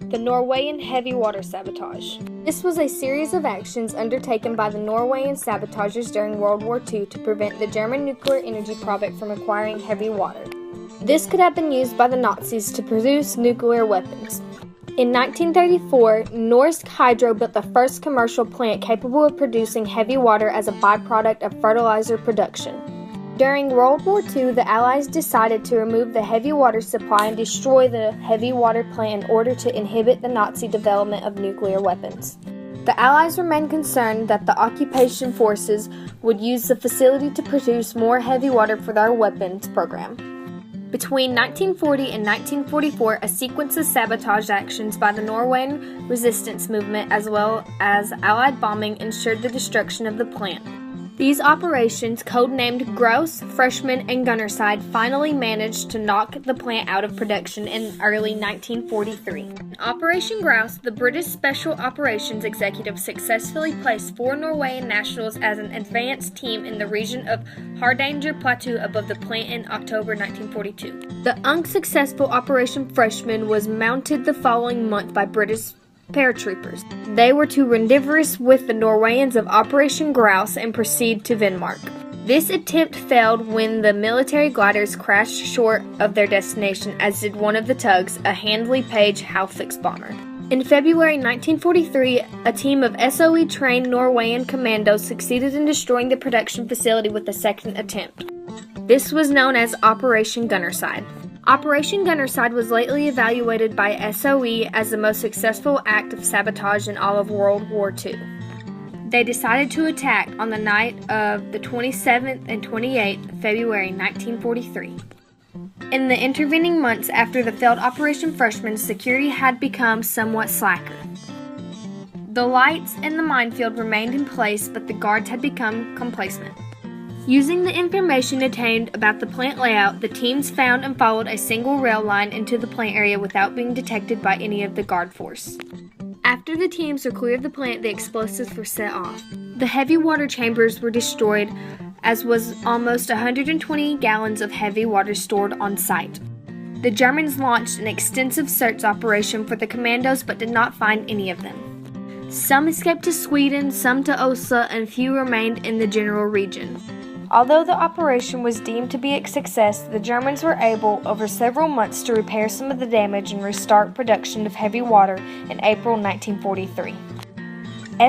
The Norwegian heavy water sabotage. This was a series of actions undertaken by the Norwegian sabotagers during World War II to prevent the German nuclear energy project from acquiring heavy water. This could have been used by the Nazis to produce nuclear weapons. In 1934, Norsk Hydro built the first commercial plant capable of producing heavy water as a byproduct of fertilizer production. During World War II, the Allies decided to remove the heavy water supply and destroy the heavy water plant in order to inhibit the Nazi development of nuclear weapons. The Allies remained concerned that the occupation forces would use the facility to produce more heavy water for their weapons program. Between 1940 and 1944, a sequence of sabotage actions by the Norwegian resistance movement as well as Allied bombing ensured the destruction of the plant. These operations, codenamed Grouse, Freshman, and Gunnerside, finally managed to knock the plant out of production in early 1943. In Operation Grouse, the British Special Operations Executive successfully placed 4 Norwegian nationals as an advance team in the region of Hardanger Plateau above the plant in October 1942. The unsuccessful Operation Freshman was mounted the following month by British paratroopers. They were to rendezvous with the Norwegians of Operation Grouse and proceed to Denmark. This attempt failed when the military gliders crashed short of their destination, as did one of the tugs, a Handley-Page Halifax bomber. In February 1943, a team of SOE-trained Norwegian commandos succeeded in destroying the production facility with a second attempt. This was known as Operation Gunnerside. Operation Gunnerside was lately evaluated by SOE as the most successful act of sabotage in all of World War II. They decided to attack on the night of the 27th and 28th February 1943. In the intervening months after the failed Operation Freshman, security had become somewhat slacker. The lights in the minefield remained in place, but the guards had become complacent. Using the information obtained about the plant layout, the teams found and followed a single rail line into the plant area without being detected by any of the guard force. After the teams were clear of the plant, the explosives were set off. The heavy water chambers were destroyed, as was almost 120 gallons of heavy water stored on site. The Germans launched an extensive search operation for the commandos but did not find any of them. Some escaped to Sweden, some to Oslo, and few remained in the general region. Although the operation was deemed to be a success, the Germans were able, over several months, to repair some of the damage and restart production of heavy water in April 1943.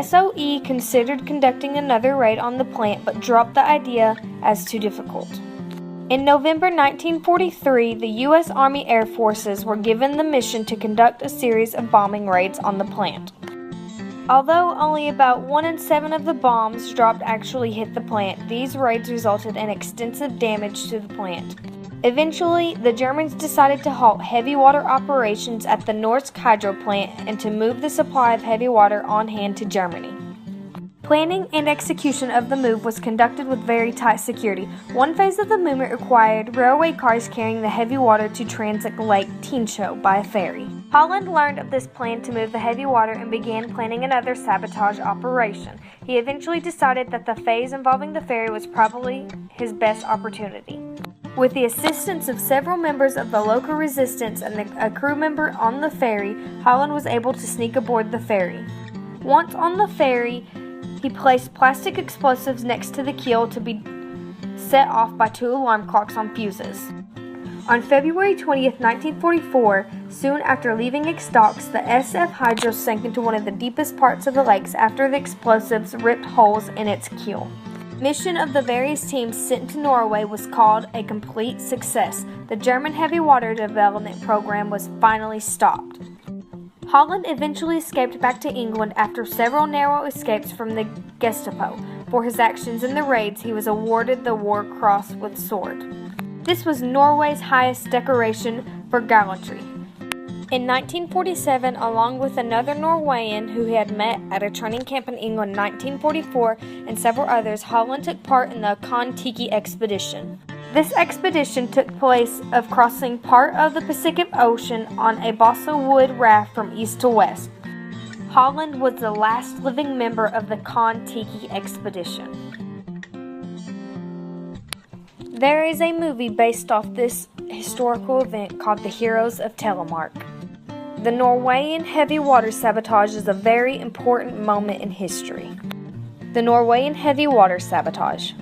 SOE considered conducting another raid on the plant but dropped the idea as too difficult. In November 1943, the U.S. Army Air Forces were given the mission to conduct a series of bombing raids on the plant. Although only about 1 in 7 of the bombs dropped actually hit the plant, these raids resulted in extensive damage to the plant. Eventually, the Germans decided to halt heavy water operations at the Norsk Hydro plant and to move the supply of heavy water on hand to Germany. Planning and execution of the move was conducted with very tight security. One phase of the movement required railway cars carrying the heavy water to transit Lake Teenshoe by a ferry. Holland learned of this plan to move the heavy water and began planning another sabotage operation. He eventually decided that the phase involving the ferry was probably his best opportunity. With the assistance of several members of the local resistance and a crew member on the ferry, Holland was able to sneak aboard the ferry. Once on the ferry, he placed plastic explosives next to the keel to be set off by 2 alarm clocks on fuses. On February 20th, 1944, soon after leaving its docks, the SF Hydro sank into one of the deepest parts of the lakes after the explosives ripped holes in its keel. The mission of the various teams sent to Norway was called a complete success. The German heavy water development program was finally stopped. Holland eventually escaped back to England after several narrow escapes from the Gestapo. For his actions in the raids, he was awarded the War Cross with Sword. This was Norway's highest decoration for gallantry. In 1947, along with another Norwegian who he had met at a training camp in England in 1944 and several others, Holland took part in the Kon-Tiki expedition. This expedition took place of crossing part of the Pacific Ocean on a balsa wood raft from east to west. Holland was the last living member of the Kon-Tiki expedition. There is a movie based off this historical event called The Heroes of Telemark. The Norwegian heavy water sabotage is a very important moment in history. The Norwegian heavy water sabotage.